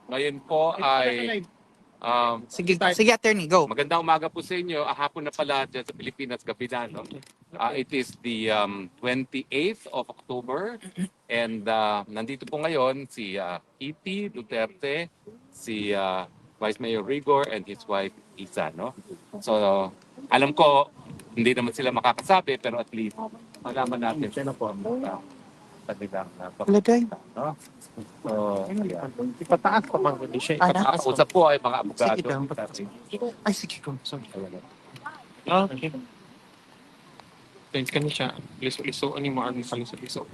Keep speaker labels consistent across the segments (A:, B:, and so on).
A: Ngayon po ay
B: Sige, attorney, go.
A: magandang umaga po sa inyo. Hapon na pala dyan sa Pilipinas, gabi na, no? It is the 28th of October and nandito po ngayon si Kitty Duterte, si Vice Mayor Rigor and his wife Isa, no? So, alam ko hindi naman sila makakasabi pero at least malaman natin sila po ang kanilang
B: Lagay.
A: no? So, yeah.
C: Ipataas pa man hindi siya.
A: Usap po ay mga abogado.
B: Sige lang. Ay, sige ko. Sorry.
C: Okay. Thanks ka niya siya. Liso-liso. Ano yung mga liso-liso?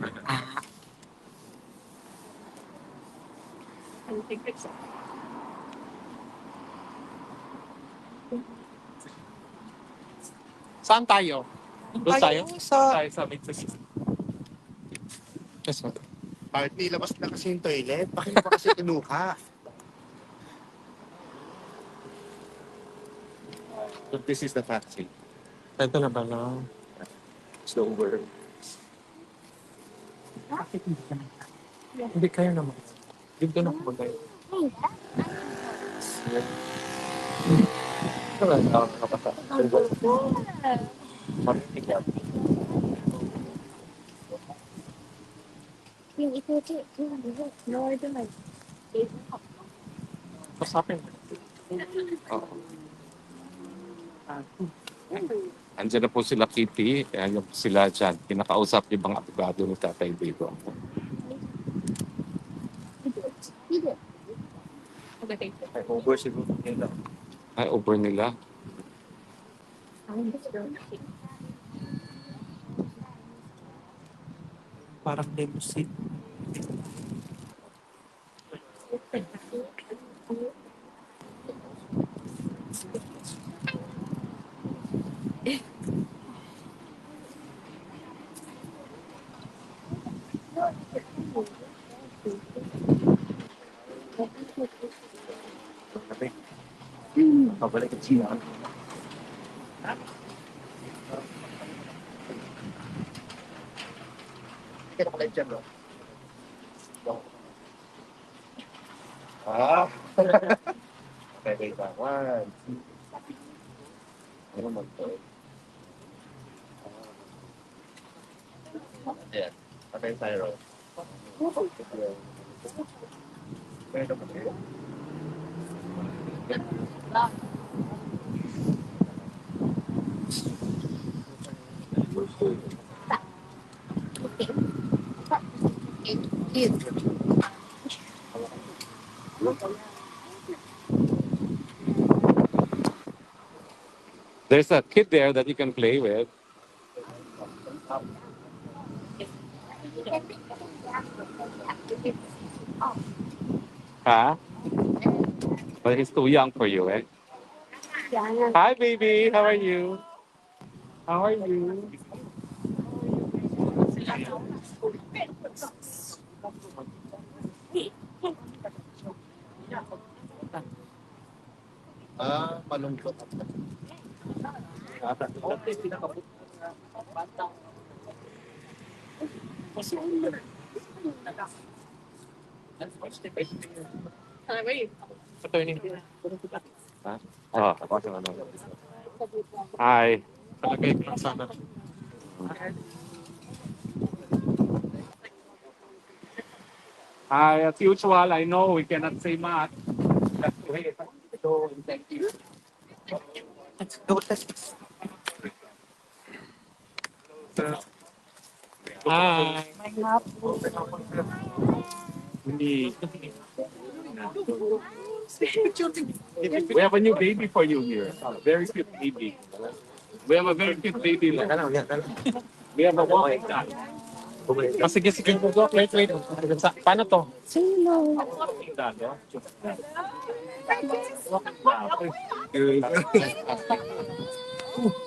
C: Saan tayo? Doon tayo?
A: Tayo sa Mitsas.
C: Yes, sir.
D: Party, labas na kasi yung toilet. Bakit pa kasi kinuha?
A: So this is the vaccine.
C: Ito na ba na?
A: Slower.
C: Hindi kayo naman. Dito na po tayo.
A: Wala na ako nakapasa. Marinig yan.
E: Yung ito, lower the mic.
C: Pasapin.
A: Oo. Andiyan na po sila Kitty, ayan po sila dyan. Pinakausap yung mga abogado ni Tatay Diego.
D: Ay, over siguro nila.
A: Ay, over nila.
B: Parang limousine.
D: Pabalik at siya. Kaya nakalay dyan, no? Okay, wait lang. One. Ano man to? Ayan. Okay, tayo. Pwede mo kayo.
A: There's a kid there that you can play with. Huh? But he's too young for you, eh? Hi, baby. How are you? How are you?
D: Malungkot.
C: Attorney.
A: Oh. Hi.
C: Palagay ko lang sana.
A: Hi, as usual, I know we cannot say much. Let's wait. So, thank you.
B: Let's go. Let's
C: Hi.
A: We have a new baby for you here. A very cute baby. We have a very cute baby. Look. We have a walking dog.
C: Oh, sige. Wait. Paano to?
A: Walking dog, no?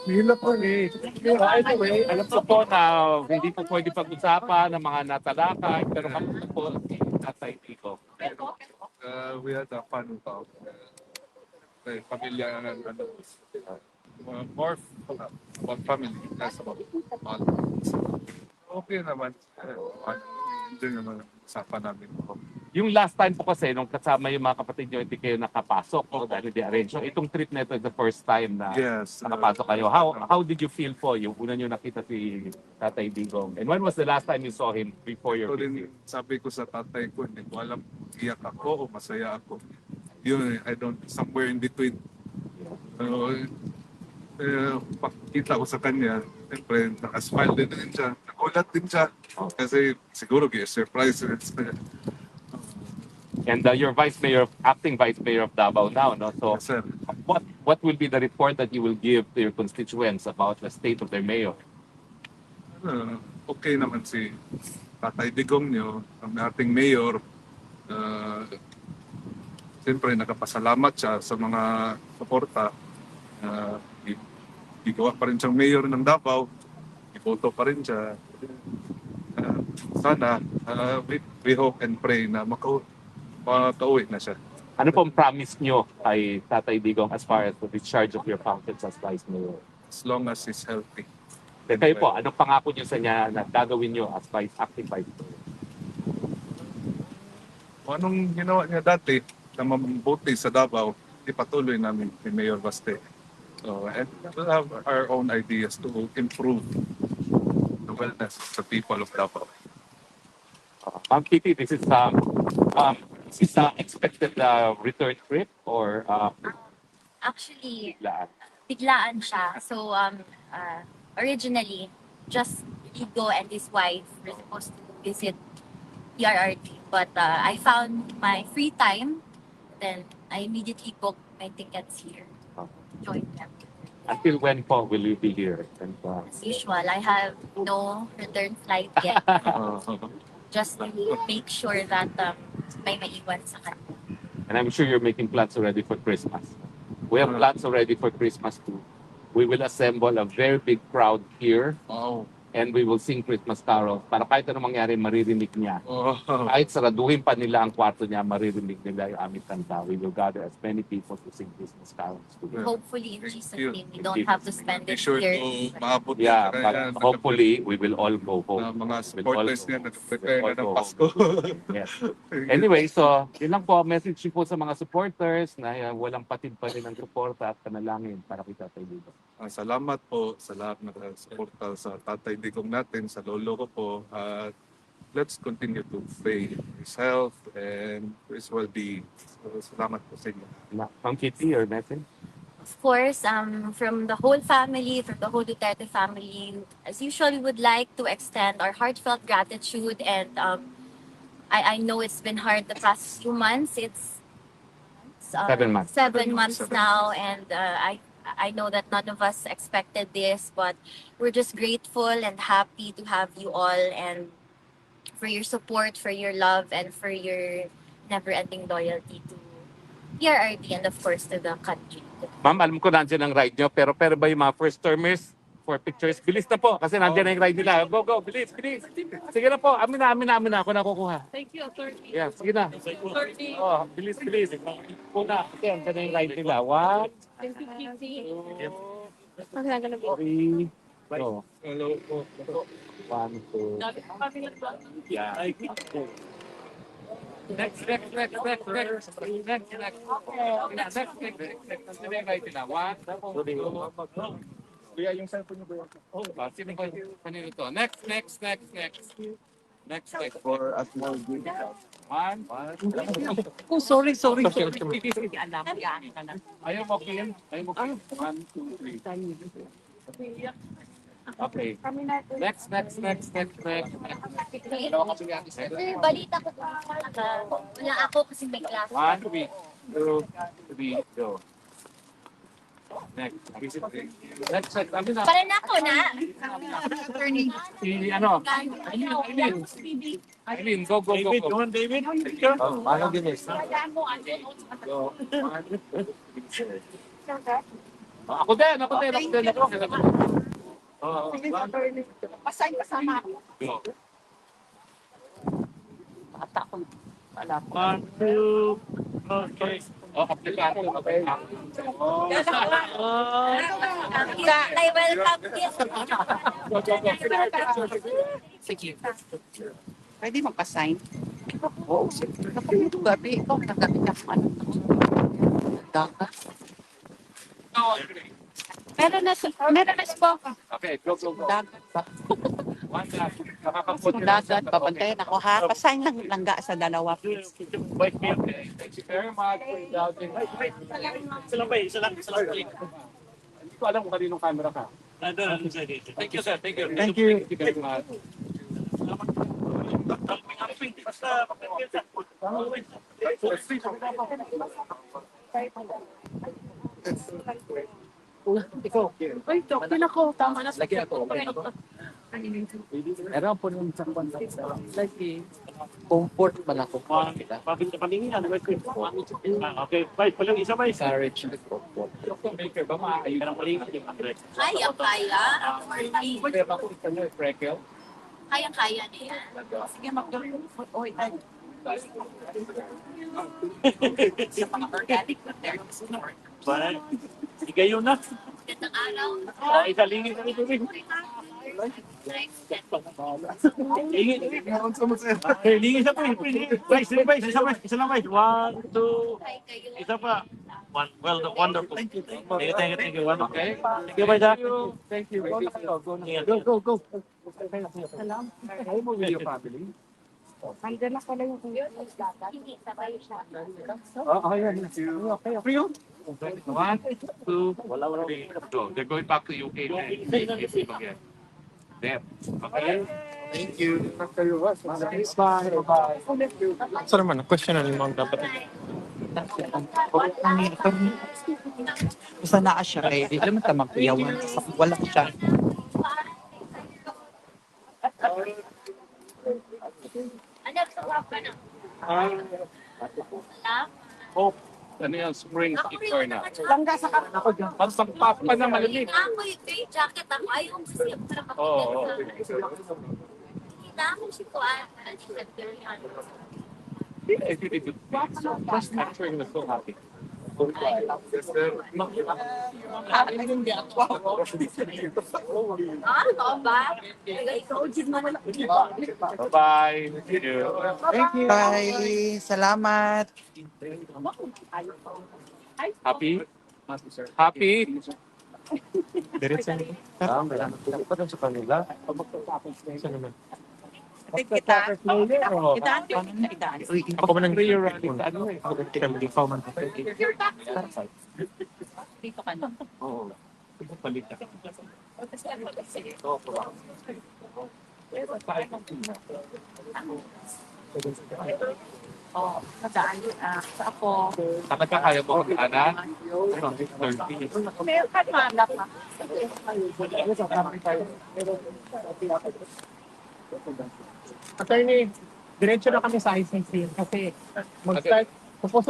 D: Hila po eh.
A: Anyway, alam ko po na hindi po pwede pag-usapan ng mga natalakay, pero kamusta po si Tatay Tico?
F: We had a fun talk. Pamilya ng more about family, less about politics. Okay naman. Doon naman usapan namin.
A: Yung last time po kasi, nung kasama yung mga kapatid nyo, hindi kayo nakapasok o dahil hindi arrange. So itong trip na ito is the first time na
F: Yes.
A: nakapasok kayo. How did you feel po yung una nyo nakita si Tatay Digong? And when was the last time you saw him before your
F: Ito
A: visit?
F: din, sabi ko sa tatay ko, hindi ko alam iyak ako o masaya ako. Yun, I don't, somewhere in between. Pakita ko sa kanya, siyempre, nakasmile din siya. Nagulat din siya. Kasi siguro, surprise.
A: And your vice mayor, acting vice mayor of Davao now, no? So
F: Yes, sir.
A: what will be the report that you will give to your constituents about the state of their mayor?
F: Okay naman si Tatay Digong nyo, ang ating mayor. Siyempre, nakapasalamat siya sa mga suporta. Igawa pa rin siyang mayor ng Davao. Iboto pa rin siya. Sana, we hope and pray na makauwi na siya.
A: Ano pong promise nyo kay Tatay Digong as far as the discharge of your functions as vice mayor?
F: As long as he's healthy.
A: Then kayo po, anong pangako nyo sa niya na gagawin nyo as acting vice mayor?
F: Kung anong ginawa niya dati na mabuti sa Davao, ipatuloy namin ni Mayor Baste. So, and we'll have our own ideas to improve the wellness of the people of Davao.
A: Ma'am Kitty, this is expected return trip or
E: Actually,
A: biglaan?
E: biglaan siya. So, originally, just Igo and his wife were supposed to visit PRRT. But I found my free time. Then, I immediately booked my tickets here. Join them.
A: Until when po will you be here? And,
E: As usual, I have no return flight yet. Just to make sure that may maiwan sa kanila.
A: and I'm sure you're making plans already for Christmas. We have plans already for Christmas too. We will assemble a very big crowd here
F: Wow.
A: and we will sing Christmas carols para kahit anong mangyari, maririnig niya.
F: Oh.
A: Kahit saraduhin pa nila ang kwarto niya, maririnig nila yung aming kanta. We will gather as many people to sing Christmas carols together.
E: Hopefully, in
F: Thank
E: Jesus'
F: you.
E: name, we don't have to spend
F: Be
E: it
F: sure
E: here.
F: to maabot
A: Yeah,
F: na
A: but hopefully we will all go
F: mga
A: home.
F: supporters niya nag-prepare
A: We'll
F: na ng
A: all go
F: Pasko.
A: Yes. Anyway, so yun lang po, message po sa mga supporters na walang patid pa rin ang suporta at panalangin para kita tayo dito.
F: Salamat po sa lahat ng suporta sa Tatay Digong natin, sa lolo ko po. At let's continue to pray his health and his well-being. So, salamat po sa inyo.
A: Ma'am Kitty, your message?
E: Of course, from the whole family, from the whole Duterte family, as usual, we would like to extend our heartfelt gratitude. And I know it's been hard the past few months. It's
A: 7 months.
E: 7 months
F: 7
E: now, and I know that none of us expected this, but we're just grateful and happy to have you all, and for your support, for your love, and for your never-ending loyalty to PRRD and of course to the country.
A: Ma'am, alam ko nandiyan ang ride nyo, pero ba yung mga first termers for pictures? Bilis na po, kasi nandiyan na yung ride nila. Go, go, bilis, bilis. Sige na po, amin na ako nakukuha.
G: Thank you, attorney.
A: Yeah, sige na.
G: Attorney.
A: Oh, bilis, bilis. Una, kasi nandiyan na yung ride nila. 1,
G: Thank you, Kitty.
A: 2,
G: I'm not gonna be.
A: 3, go.
F: Hello po.
A: 1, 2, yeah. Next.
F: Kuya, yung cellphone niyo ba?
A: Sino ba? Kanino to? Next. Next.
B: For a small group.
A: 1.
G: Oh, sorry.
A: Ayaw mo, Kim? 1, 2, 3. Okay. Next.
E: Sir, balita ko po, wala ako kasi may class.
A: 1, 2, 3, go. Next. Amin na.
E: Para na ako na.
A: Si ano? Eileen, go.
C: David.
B: Paano ginis?
A: Go. Ako din.
G: Pasay kasama ako.
A: Go.
G: Wala po.
C: 1, 2, okay.
A: Oh, aplikado. Okay.
E: I welcome you.
A: Go.
G: Sige. Pwede magpasign? Oo, siyempre. Kapag gabi, ikaw nagabi na kung ano. Dagat. Meron na po.
A: Okay, go, go, go.
G: Dagat pa.
A: One last. Nakakapot
G: Dagat, pabantayan ako ha. Pasahin lang langga sa dalawa.
A: Okay, thank you very much for indulging. Hindi ko alam kung kaninong camera ka. Thank you, sir. Thank you.
B: Thank you.
A: Thank you very much.
G: Ay, okay na ko. Tama na.
B: Lagi ako. Meron po nung sa kwan lagi. Comfort man ako.
H: Okay, bye. Palang isa ba?
B: Courage and comfort.
A: Maker ba maayos ka ng
E: Kaya, kaya.
A: Pero ako isa nyo, freckle.
E: Kaya na yan.
G: Sige, mag-doon. Oy, ay. Sa mga organic na there.
H: Bye. Igayon na.
E: Gandang araw.
H: Isalingin na rin. Ingin. Lingin isa pa. Isa lang. 1, 2.
E: Hi kayo.
H: Isa pa. Wonderful. Thank you.
A: Okay?
H: Thank you, bye, Jack.
A: Thank you. Go na kayo. Go na.
H: Go.
A: Kayo mo with your family?
G: Andun na pala yung
E: Hindi, sabay siya.
A: Okay. For you? 1, 2, 3, go. They're going back to UK. Again. There. Okay.
D: Thank you.
B: Bye. Bye.
C: Sa naman, question na limang dapat.
B: Basta naa siya ready. Alam mo tamang kuyawan. Wala ko siya.
E: Anak, sarap ka na. Salamat.
A: Hope. Ano yan? Spring
E: Ako
A: skirt
E: rin
A: na.
G: langga sa kanan ako dyan.
A: Pansang papa na malamig.
E: Ako yung gray jacket ako. Ayaw mo kasi ako para
A: Oo.
E: makita sa Kita mo si Kuan.
A: Just answering was so happy.
G: Hindi ako.
E: Ano ba? Ikaw, din mo wala.
A: Bye-bye. Thank you.
B: Thank you. Bye. Salamat.
A: Happy? Happy?
C: Diretso na.
B: Dapat sa kanila.
C: Sa naman.
G: Kita. Idaan ko na idaan.
C: Ako man ang
A: Prayer rally sa ano eh.
C: Ako man ang ikaw man.
G: Dito ka na.
A: Oo. Palit ka.
G: Oh, nadaan. Sa ako.
A: Kapag kaya mo mag-anak, 30.
G: Meron ka manap ha.
C: Attorney, diretso na kami sa ICC kasi mag-start. Pupuso